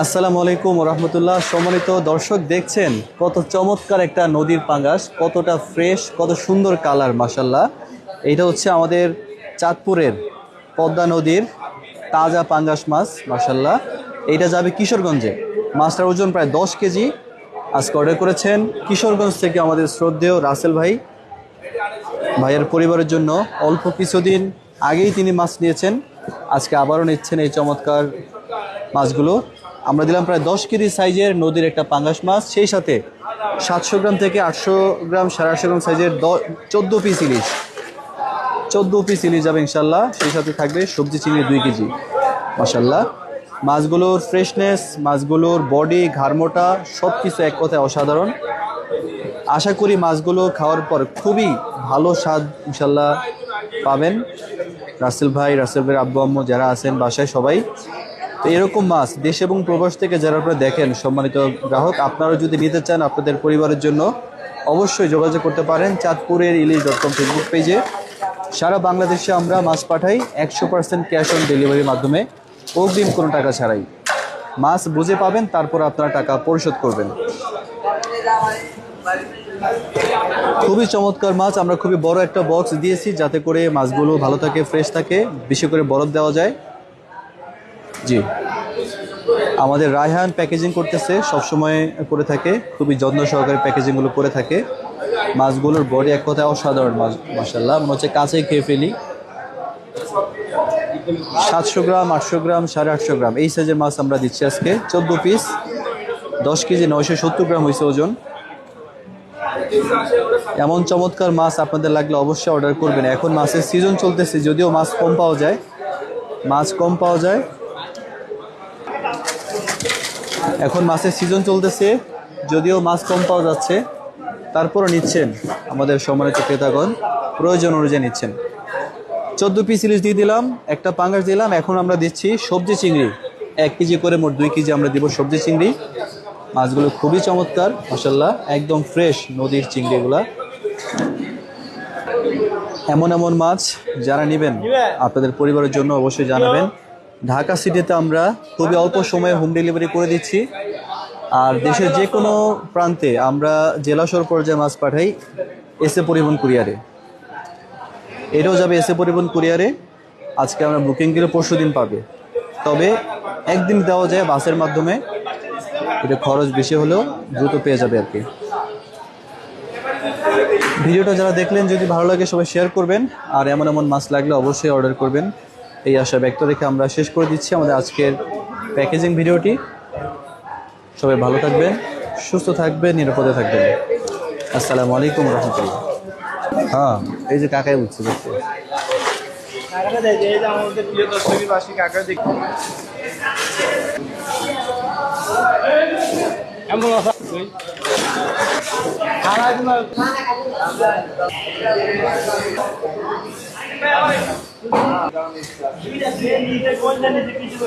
আসসালামু আলাইকুম রহমতুল্লাহ। সম্মানিত দর্শক, দেখছেন কত চমৎকার একটা নদীর পাঙ্গাস, কতটা ফ্রেশ, কত সুন্দর কালার, মাশাল্লাহ। এইটা হচ্ছে আমাদের চাঁদপুরের পদ্মা নদীর তাজা পাঙ্গাস মাছ, মাশাল্লাহ। এইটা যাবে কিশোরগঞ্জে। মাছটার ওজন প্রায় 10 কেজি। আজকে অর্ডার করেছেন কিশোরগঞ্জ থেকে আমাদের শ্রদ্ধেয় রাসেল ভাই। ভাইয়ের পরিবারের জন্য অল্প কিছুদিন আগেই তিনি মাছ নিয়েছেন, আজকে আবারও নিচ্ছেন এই চমৎকার মাছগুলো। আমরা দিলাম প্রায় 10 কেজি সাইজের নদীর একটা পাঙ্গাস মাছ, সেই সাথে 700 গ্রাম থেকে 800 গ্রাম 850 গ্রাম সাইজের 14 পিস ইলিশ। 14 পিস ইলিশ যাবে ইনশাল্লাহ। সেই সাথে থাকবে সবজি চিংড়ি 2 কেজি, মাশাল্লাহ। মাছগুলোর ফ্রেশনেস, মাছগুলোর বডি, ঘাড়মোটা সব কিছু এক কথায় অসাধারণ। আশা করি মাছগুলো খাওয়ার পর খুবই ভালো স্বাদ ইনশাল্লাহ পাবেন। রাসেল ভাইয়ের আব্বু আম্মু যারা আছেন বাসায় সবাই, তো এরকম মাছ দেশ এবং প্রবাস থেকে যারা আপনারা দেখেন, সম্মানিত গ্রাহক, আপনারা যদি নিতে চান আপনাদের পরিবারের জন্য অবশ্যই যোগাযোগ করতে পারেন চাঁদপুরের ইলিশ.com ফেসবুক পেজে। সারা বাংলাদেশে আমরা মাছ পাঠাই 100% ক্যাশ অন ডেলিভারির মাধ্যমে, অগ্রিম কোনো টাকা ছাড়াই। মাছ বুঝে পাবেন, তারপর আপনারা টাকা পরিশোধ করবেন। খুবই চমৎকার মাছ। আমরা খুবই বড় একটা বক্স দিয়েছি যাতে করে মাছগুলো ভালো থাকে, ফ্রেশ থাকে, বেশি করে বরফ দেওয়া যায়। জি, আমাদের রায়হান প্যাকেজিং করতেছে, সবসময় করে থাকে, খুবই যত্ন সহকারে প্যাকেজিংগুলো করে থাকে। মাছগুলোর বডি এক কথায় অসাধারণ মাছ, মাশাআল্লাহ, মনে হচ্ছে কাছেই খেয়ে ফেলি। 700 গ্রাম 800 গ্রাম 850 গ্রাম এই সাইজের মাছ আমরা দিচ্ছি আজকে 14 পিস। 10 কেজি 970 গ্রাম হয়েছে ওজন। এমন চমৎকার মাছ আপনাদের লাগলে অবশ্যই অর্ডার করবেন। এখন মাছের সিজন চলতেছে, যদিও মাছ কম পাওয়া যায়। এখন মাছের সিজন চলতেছে, যদিও মাছ কম পাওয়া যাচ্ছে, তারপরও নিচ্ছেন আমাদের সম্মানিত ক্রেতাগণ, প্রয়োজন অনুযায়ী নিচ্ছেন। 14 পিস ইলিশ দিয়ে দিলাম, একটা পাঙ্গাস দিলাম। এখন আমরা দিচ্ছি সবজি চিংড়ি 1 কেজি করে, মোট 2 কেজি আমরা দিব সবজি চিংড়ি। মাছগুলো খুবই চমৎকার, মাশাআল্লাহ, একদম ফ্রেশ নদীর চিংড়িগুলা। এমন মাছ যারা নেবেন আপনাদের পরিবারের জন্য অবশ্যই জানাবেন। ঢাকা সিটিতে আমরা খুবই অল্প সময়ে হোম ডেলিভারি করে দিচ্ছি, আর দেশের যে কোনো প্রান্তে আমরা জেলাশহর পর্যায়ে মাছ পাঠাই এসএ পরিবহন কুরিয়ারে। এটাও যাবে এসএ পরিবহন কুরিয়ারে। আজকে আমরা বুকিং দিলে পরশু দিন পাবে, তবে একদিন দেওয়া যায় বাসের মাধ্যমে। এটা খরচ বেশি হলেও দ্রুত পেয়ে যাবে আর কি। ভিডিওটা যারা দেখলেন, যদি ভালো লাগে সবাই শেয়ার করবেন, আর এমন মাছ লাগলে অবশ্যই অর্ডার করবেন। এই আশা ব্যক্ত রেখে আমরা শেষ করে দিচ্ছি আমাদের আজকের প্যাকেজিং ভিডিওটি। সবাই ভালো থাকবেন, সুস্থ থাকবেন, নিরাপদে থাকবেন। আসসালামু আলাইকুম রহমতুল্লাহ। হ্যাঁ, এই যে কাকাই বুঝছে, বুঝছে আমাদের প্রিয় দর্শকী বাসী কাকা দেখি কিছু